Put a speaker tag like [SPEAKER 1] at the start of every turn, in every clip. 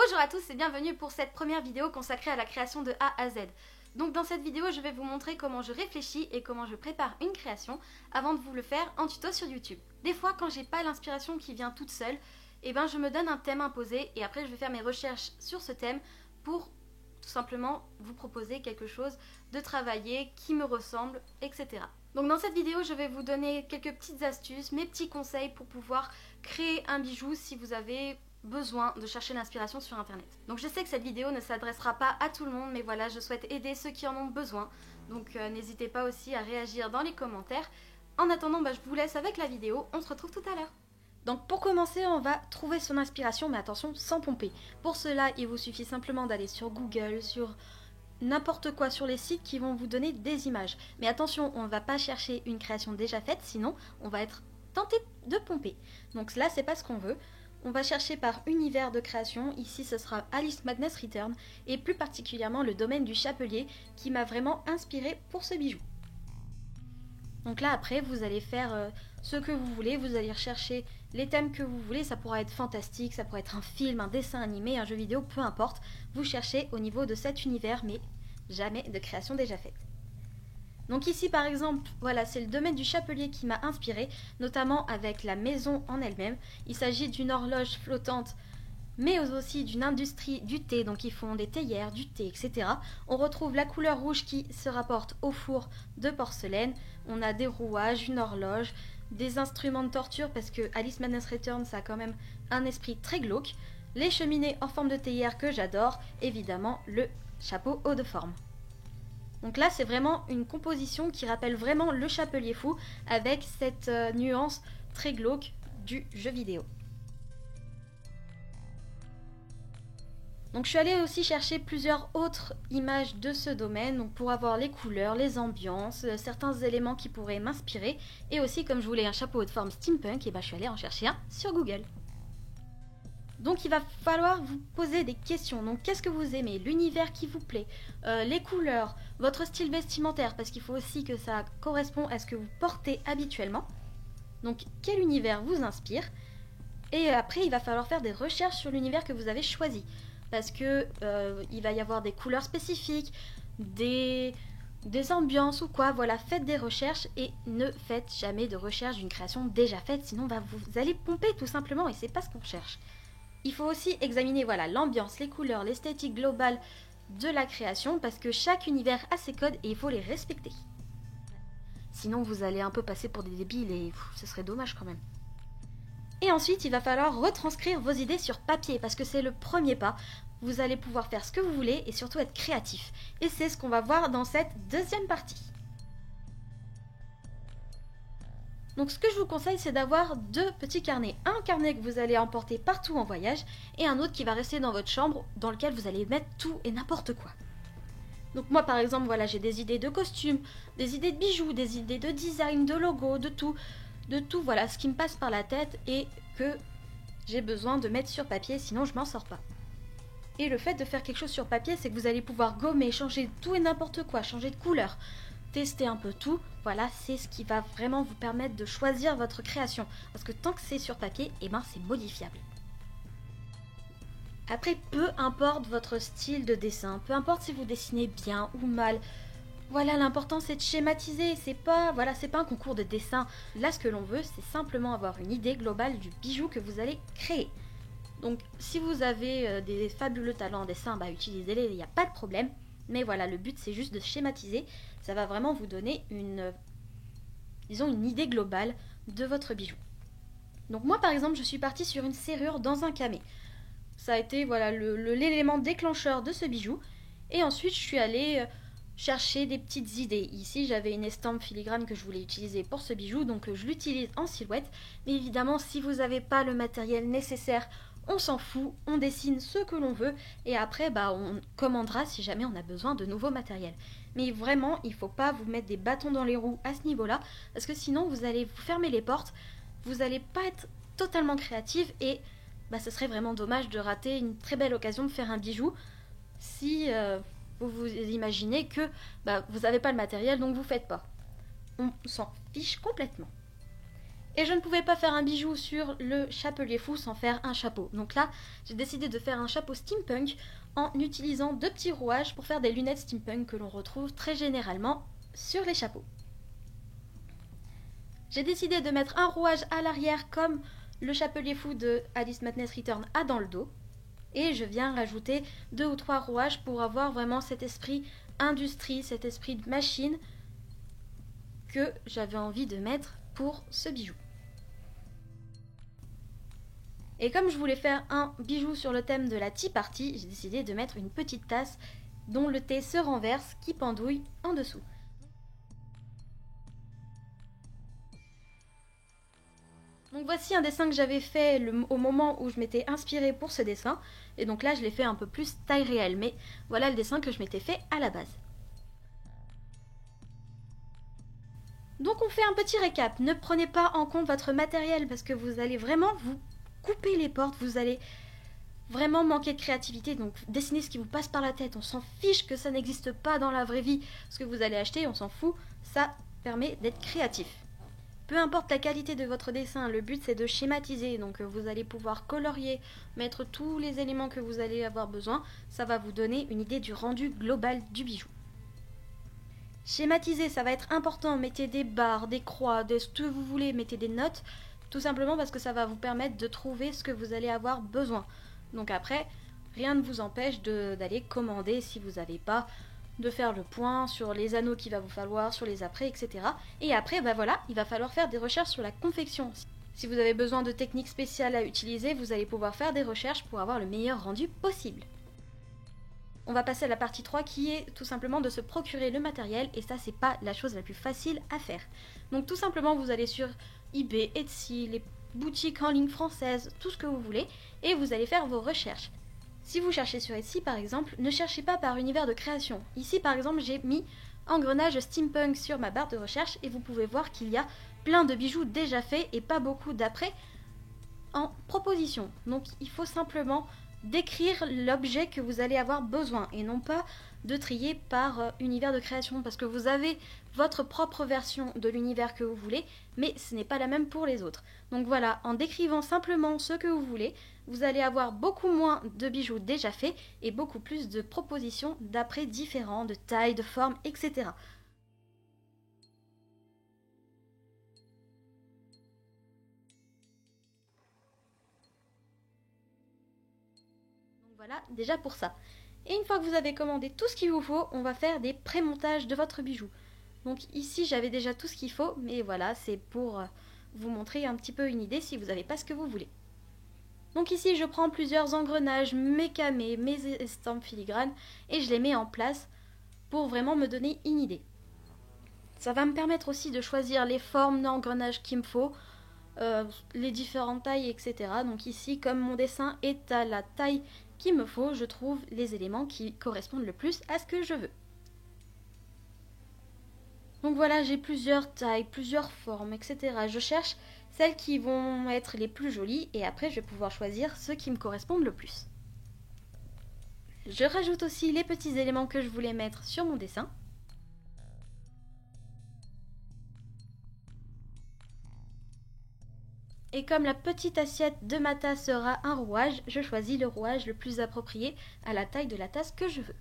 [SPEAKER 1] Bonjour à tous et bienvenue pour cette première vidéo consacrée à la création de A à Z. Donc dans cette vidéo, je vais vous montrer comment je réfléchis et comment je prépare une création avant de vous le faire en tuto sur YouTube. Des fois, quand j'ai pas l'inspiration qui vient toute seule, je me donne un thème imposé et après je vais faire mes recherches sur ce thème pour tout simplement vous proposer quelque chose de travailler, qui me ressemble, etc. Donc dans cette vidéo, je vais vous donner quelques petites astuces, mes petits conseils pour pouvoir créer un bijou si vous avez besoin de chercher l'inspiration sur internet. Donc je sais que cette vidéo ne s'adressera pas à tout le monde, mais voilà, je souhaite aider ceux qui en ont besoin. Donc n'hésitez pas aussi à réagir dans les commentaires. En attendant, je vous laisse avec la vidéo, on se retrouve tout à l'heure. Donc pour commencer, on va trouver son inspiration, mais attention, sans pomper. Pour cela, il vous suffit simplement d'aller sur Google, sur n'importe quoi, sur les sites qui vont vous donner des images. Mais attention, on ne va pas chercher une création déjà faite, sinon on va être tenté de pomper. Donc là, c'est pas ce qu'on veut. On va chercher par univers de création, ici ce sera Alice Madness Return, et plus particulièrement le domaine du chapelier qui m'a vraiment inspiré pour ce bijou. Donc là après vous allez faire ce que vous voulez, vous allez rechercher les thèmes que vous voulez, ça pourra être fantastique, ça pourra être un film, un dessin animé, un jeu vidéo, peu importe, vous cherchez au niveau de cet univers mais jamais de création déjà faite. Donc ici par exemple, voilà, c'est le domaine du chapelier qui m'a inspiré, notamment avec la maison en elle-même. Il s'agit d'une horloge flottante, mais aussi d'une industrie du thé, donc ils font des théières, du thé, etc. On retrouve la couleur rouge qui se rapporte au four de porcelaine. On a des rouages, une horloge, des instruments de torture, parce que Alice Madness Return, ça a quand même un esprit très glauque. Les cheminées en forme de théière que j'adore, évidemment le chapeau haut de forme. Donc là, c'est vraiment une composition qui rappelle vraiment le chapelier fou avec cette nuance très glauque du jeu vidéo. Donc je suis allée aussi chercher plusieurs autres images de ce domaine donc pour avoir les couleurs, les ambiances, certains éléments qui pourraient m'inspirer. Et aussi, comme je voulais un chapeau de forme steampunk, je suis allée en chercher un sur Google. Donc il va falloir vous poser des questions. Donc qu'est-ce que vous aimez? L'univers qui vous plaît? Les couleurs? Votre style vestimentaire? Parce qu'il faut aussi que ça corresponde à ce que vous portez habituellement. Donc quel univers vous inspire? Et après il va falloir faire des recherches sur l'univers que vous avez choisi. Parce que il va y avoir des couleurs spécifiques, des ambiances ou quoi. Voilà, faites des recherches et ne faites jamais de recherche d'une création déjà faite. Sinon vous allez pomper tout simplement et c'est pas ce qu'on cherche. Il faut aussi examiner l'ambiance, les couleurs, l'esthétique globale de la création parce que chaque univers a ses codes et il faut les respecter. Sinon vous allez un peu passer pour des débiles et ce serait dommage quand même. Et ensuite il va falloir retranscrire vos idées sur papier parce que c'est le premier pas. Vous allez pouvoir faire ce que vous voulez et surtout être créatif. Et c'est ce qu'on va voir dans cette deuxième partie. Donc ce que je vous conseille, c'est d'avoir deux petits carnets. Un carnet que vous allez emporter partout en voyage et un autre qui va rester dans votre chambre dans lequel vous allez mettre tout et n'importe quoi. Donc moi par exemple, j'ai des idées de costumes, des idées de bijoux, des idées de design, de logo, de tout, ce qui me passe par la tête et que j'ai besoin de mettre sur papier, sinon je m'en sors pas. Et le fait de faire quelque chose sur papier, c'est que vous allez pouvoir gommer, changer tout et n'importe quoi, changer de couleur, tester un peu tout, c'est ce qui va vraiment vous permettre de choisir votre création. Parce que tant que c'est sur papier, c'est modifiable. Après, peu importe votre style de dessin, peu importe si vous dessinez bien ou mal, l'important c'est de schématiser, c'est pas un concours de dessin. Là, ce que l'on veut, c'est simplement avoir une idée globale du bijou que vous allez créer. Donc, si vous avez des fabuleux talents en dessin, utilisez-les, il n'y a pas de problème. Mais le but c'est juste de schématiser, ça va vraiment vous donner une idée globale de votre bijou. Donc moi par exemple, je suis partie sur une serrure dans un camé. Ça a été l'élément déclencheur de ce bijou. Et ensuite je suis allée chercher des petites idées. Ici j'avais une estampe filigrane que je voulais utiliser pour ce bijou, donc je l'utilise en silhouette. Mais évidemment, si vous n'avez pas le matériel nécessaire, on s'en fout, on dessine ce que l'on veut et après on commandera si jamais on a besoin de nouveaux matériels. Mais vraiment, il ne faut pas vous mettre des bâtons dans les roues à ce niveau-là parce que sinon vous allez vous fermer les portes, vous n'allez pas être totalement créative et ce serait vraiment dommage de rater une très belle occasion de faire un bijou si vous vous imaginez que vous n'avez pas le matériel donc vous ne faites pas. On s'en fiche complètement. Et je ne pouvais pas faire un bijou sur le chapelier fou sans faire un chapeau. Donc là, j'ai décidé de faire un chapeau steampunk en utilisant 2 petits rouages pour faire des lunettes steampunk que l'on retrouve très généralement sur les chapeaux. J'ai décidé de mettre un rouage à l'arrière comme le chapelier fou de Alice Madness Return a dans le dos. Et je viens rajouter 2 ou 3 rouages pour avoir vraiment cet esprit industrie, cet esprit de machine que j'avais envie de mettre pour ce bijou. Et comme je voulais faire un bijou sur le thème de la tea party, j'ai décidé de mettre une petite tasse dont le thé se renverse qui pendouille en dessous. Donc voici un dessin que j'avais fait au moment où je m'étais inspirée pour ce dessin. Et donc là je l'ai fait un peu plus taille réelle, mais voilà le dessin que je m'étais fait à la base. Donc on fait un petit récap. Ne prenez pas en compte votre matériel parce que vous allez vraiment vous couper les portes, vous allez vraiment manquer de créativité. Donc dessinez ce qui vous passe par la tête, on s'en fiche que ça n'existe pas dans la vraie vie. Ce que vous allez acheter, on s'en fout, ça permet d'être créatif. Peu importe la qualité de votre dessin, le but c'est de schématiser, donc vous allez pouvoir colorier, mettre tous les éléments que vous allez avoir besoin, ça va vous donner une idée du rendu global du bijou. Schématiser, ça va être important, mettez des barres, des croix, ce que vous voulez, mettez des notes, tout simplement parce que ça va vous permettre de trouver ce que vous allez avoir besoin. Donc après, rien ne vous empêche d'aller commander si vous n'avez pas, de faire le point sur les anneaux qu'il va vous falloir, sur les apprêts, etc. Et après, voilà, il va falloir faire des recherches sur la confection. Si vous avez besoin de techniques spéciales à utiliser, vous allez pouvoir faire des recherches pour avoir le meilleur rendu possible. On va passer à la partie 3 qui est tout simplement de se procurer le matériel et ça c'est pas la chose la plus facile à faire. Donc tout simplement vous allez sur eBay, Etsy, les boutiques en ligne françaises, tout ce que vous voulez et vous allez faire vos recherches. Si vous cherchez sur Etsy par exemple, ne cherchez pas par univers de création. Ici par exemple j'ai mis engrenage steampunk sur ma barre de recherche et vous pouvez voir qu'il y a plein de bijoux déjà faits et pas beaucoup d'après en proposition. Donc il faut simplement décrire l'objet que vous allez avoir besoin et non pas de trier par univers de création parce que vous avez votre propre version de l'univers que vous voulez mais ce n'est pas la même pour les autres. Donc voilà, en décrivant simplement ce que vous voulez, vous allez avoir beaucoup moins de bijoux déjà faits et beaucoup plus de propositions d'après différents, de tailles, de formes, etc. Voilà, déjà pour ça. Et une fois que vous avez commandé tout ce qu'il vous faut, on va faire des pré-montages de votre bijou. Donc ici, j'avais déjà tout ce qu'il faut, mais voilà, c'est pour vous montrer un petit peu une idée si vous n'avez pas ce que vous voulez. Donc ici, je prends plusieurs engrenages, mes camés, mes estampes filigranes, et je les mets en place pour vraiment me donner une idée. Ça va me permettre aussi de choisir les formes d'engrenages qu'il me faut, les différentes tailles, etc. Donc ici, comme mon dessin est à la taille qu'il me faut, je trouve les éléments qui correspondent le plus à ce que je veux. Donc voilà, j'ai plusieurs tailles, plusieurs formes, etc. Je cherche celles qui vont être les plus jolies et après je vais pouvoir choisir ceux qui me correspondent le plus. Je rajoute aussi les petits éléments que je voulais mettre sur mon dessin. Et comme la petite assiette de ma tasse sera un rouage, je choisis le rouage le plus approprié à la taille de la tasse que je veux.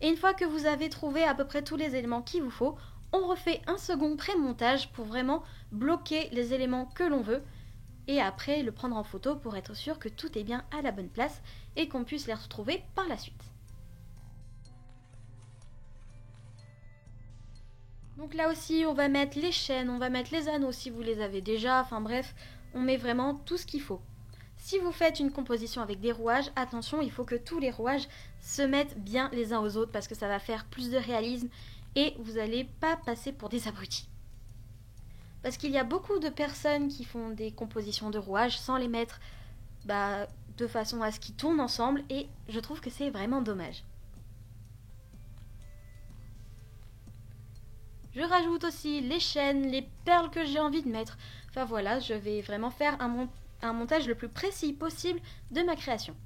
[SPEAKER 1] Et une fois que vous avez trouvé à peu près tous les éléments qu'il vous faut, on refait un second pré-montage pour vraiment bloquer les éléments que l'on veut et après le prendre en photo pour être sûr que tout est bien à la bonne place et qu'on puisse les retrouver par la suite. Donc là aussi, on va mettre les chaînes, on va mettre les anneaux si vous les avez déjà, enfin bref, on met vraiment tout ce qu'il faut. Si vous faites une composition avec des rouages, attention, il faut que tous les rouages se mettent bien les uns aux autres parce que ça va faire plus de réalisme et vous n'allez pas passer pour des abrutis. Parce qu'il y a beaucoup de personnes qui font des compositions de rouages sans les mettre de façon à ce qu'ils tournent ensemble et je trouve que c'est vraiment dommage. Je rajoute aussi les chaînes, les perles que j'ai envie de mettre. Enfin voilà, je vais vraiment faire un montage le plus précis possible de ma création.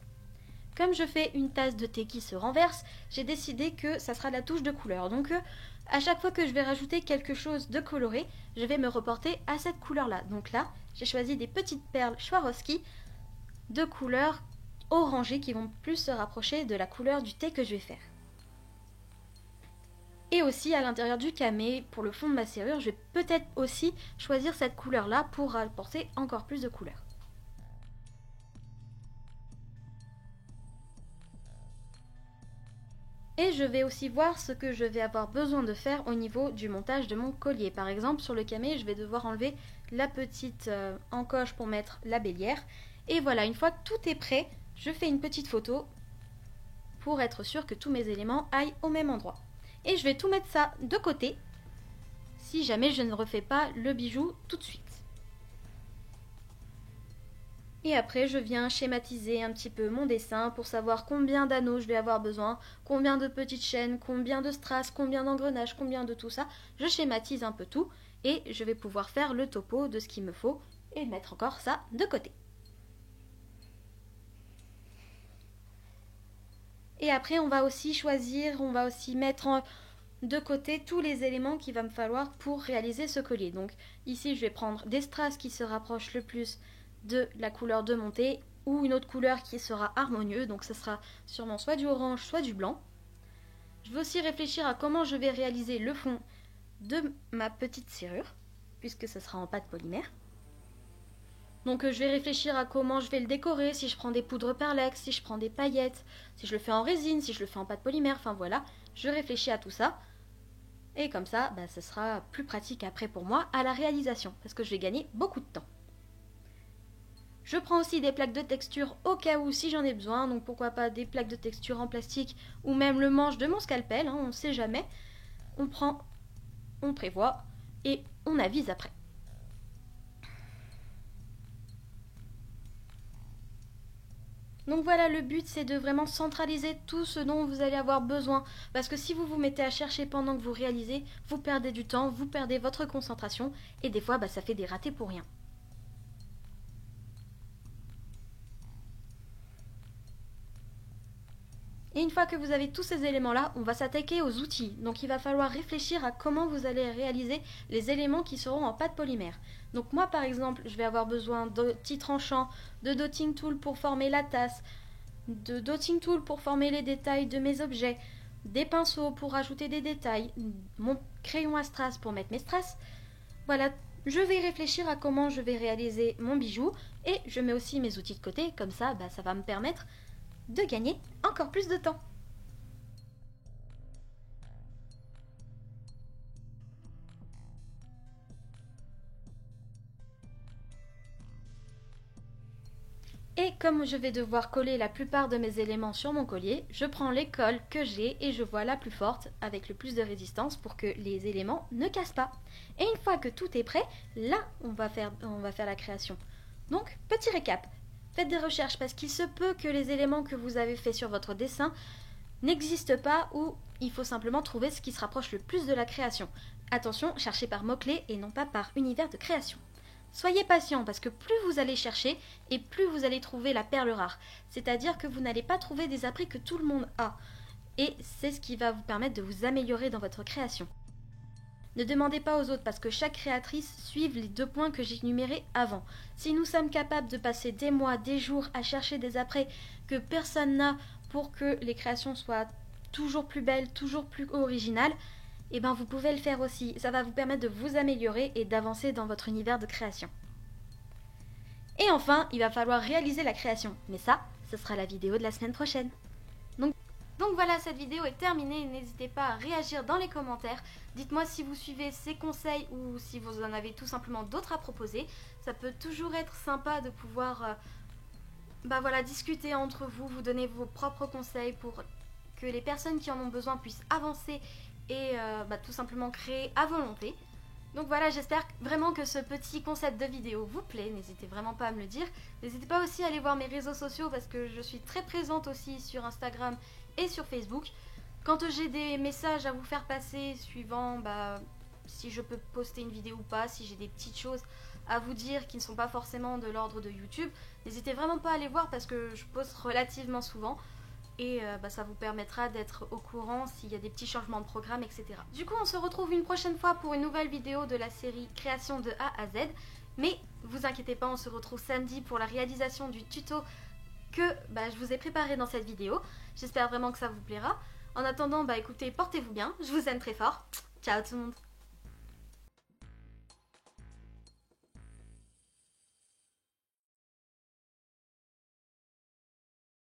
[SPEAKER 1] Comme je fais une tasse de thé qui se renverse, j'ai décidé que ça sera la touche de couleur. Donc À chaque fois que je vais rajouter quelque chose de coloré, je vais me reporter à cette couleur-là. Donc là, j'ai choisi des petites perles Swarovski de couleur orangée qui vont plus se rapprocher de la couleur du thé que je vais faire. Et aussi à l'intérieur du camé, pour le fond de ma serrure, je vais peut-être aussi choisir cette couleur-là pour apporter encore plus de couleurs. Et je vais aussi voir ce que je vais avoir besoin de faire au niveau du montage de mon collier. Par exemple, sur le camé, je vais devoir enlever la petite encoche pour mettre la bélière. Et voilà, une fois que tout est prêt, je fais une petite photo pour être sûr que tous mes éléments aillent au même endroit. Et je vais tout mettre ça de côté si jamais je ne refais pas le bijou tout de suite. Et après, je viens schématiser un petit peu mon dessin pour savoir combien d'anneaux je vais avoir besoin, combien de petites chaînes, combien de strass, combien d'engrenages, combien de tout ça. Je schématise un peu tout et je vais pouvoir faire le topo de ce qu'il me faut et mettre encore ça de côté. Et après, on va aussi choisir, on va aussi mettre de côté tous les éléments qu'il va me falloir pour réaliser ce collier. Donc ici, je vais prendre des strass qui se rapprochent le plus de la couleur de mon thé ou une autre couleur qui sera harmonieuse. Donc ce sera sûrement soit du orange, soit du blanc. Je vais aussi réfléchir à comment je vais réaliser le fond de ma petite serrure, puisque ce sera en pâte polymère. Donc je vais réfléchir à comment je vais le décorer, si je prends des poudres perlex, si je prends des paillettes, si je le fais en résine, si je le fais en pâte polymère, enfin voilà, je réfléchis à tout ça. Et comme ça, ce sera plus pratique après pour moi à la réalisation, parce que je vais gagner beaucoup de temps. Je prends aussi des plaques de texture au cas où si j'en ai besoin, donc pourquoi pas des plaques de texture en plastique ou même le manche de mon scalpel, on ne sait jamais. On prend, on prévoit et on avise après. Donc voilà, le but c'est de vraiment centraliser tout ce dont vous allez avoir besoin. Parce que si vous vous mettez à chercher pendant que vous réalisez, vous perdez du temps, vous perdez votre concentration et des fois ça fait des ratés pour rien. Et une fois que vous avez tous ces éléments-là, on va s'attaquer aux outils. Donc il va falloir réfléchir à comment vous allez réaliser les éléments qui seront en pâte polymère. Donc moi par exemple, je vais avoir besoin d'outils tranchants, de dotting tool pour former la tasse, de dotting tool pour former les détails de mes objets, des pinceaux pour ajouter des détails, mon crayon à strass pour mettre mes strass. Voilà, je vais réfléchir à comment je vais réaliser mon bijou et je mets aussi mes outils de côté, comme ça ça va me permettre de gagner encore plus de temps. Et comme je vais devoir coller la plupart de mes éléments sur mon collier, je prends les colles que j'ai et je vois la plus forte avec le plus de résistance pour que les éléments ne cassent pas. Et une fois que tout est prêt, là on va faire la création. Donc petit récap. Faites des recherches parce qu'il se peut que les éléments que vous avez fait sur votre dessin n'existent pas ou il faut simplement trouver ce qui se rapproche le plus de la création. Attention, cherchez par mots-clés et non pas par univers de création. Soyez patient parce que plus vous allez chercher et plus vous allez trouver la perle rare. C'est-à-dire que vous n'allez pas trouver des apprêts que tout le monde a. Et c'est ce qui va vous permettre de vous améliorer dans votre création. Ne demandez pas aux autres parce que chaque créatrice suive les 2 points que j'ai énumérés avant. Si nous sommes capables de passer des mois, des jours à chercher des apprêts que personne n'a pour que les créations soient toujours plus belles, toujours plus originales, et vous pouvez le faire aussi. Ça va vous permettre de vous améliorer et d'avancer dans votre univers de création. Et enfin, il va falloir réaliser la création. Mais ça, ce sera la vidéo de la semaine prochaine. Donc voilà, cette vidéo est terminée. N'hésitez pas à réagir dans les commentaires. Dites-moi si vous suivez ces conseils ou si vous en avez tout simplement d'autres à proposer. Ça peut toujours être sympa de pouvoir discuter entre vous, vous donner vos propres conseils pour que les personnes qui en ont besoin puissent avancer et tout simplement créer à volonté. Donc voilà, j'espère vraiment que ce petit concept de vidéo vous plaît. N'hésitez vraiment pas à me le dire. N'hésitez pas aussi à aller voir mes réseaux sociaux parce que je suis très présente aussi sur Instagram et sur Facebook. Quand j'ai des messages à vous faire passer suivant si je peux poster une vidéo ou pas, si j'ai des petites choses à vous dire qui ne sont pas forcément de l'ordre de YouTube, n'hésitez vraiment pas à aller voir parce que je poste relativement souvent. et ça vous permettra d'être au courant s'il y a des petits changements de programme, etc. Du coup, on se retrouve une prochaine fois pour une nouvelle vidéo de la série Création de A à Z. Mais vous inquiétez pas, on se retrouve samedi pour la réalisation du tuto que je vous ai préparé dans cette vidéo. J'espère vraiment que ça vous plaira. En attendant, écoutez, portez-vous bien, je vous aime très fort. Ciao tout le monde.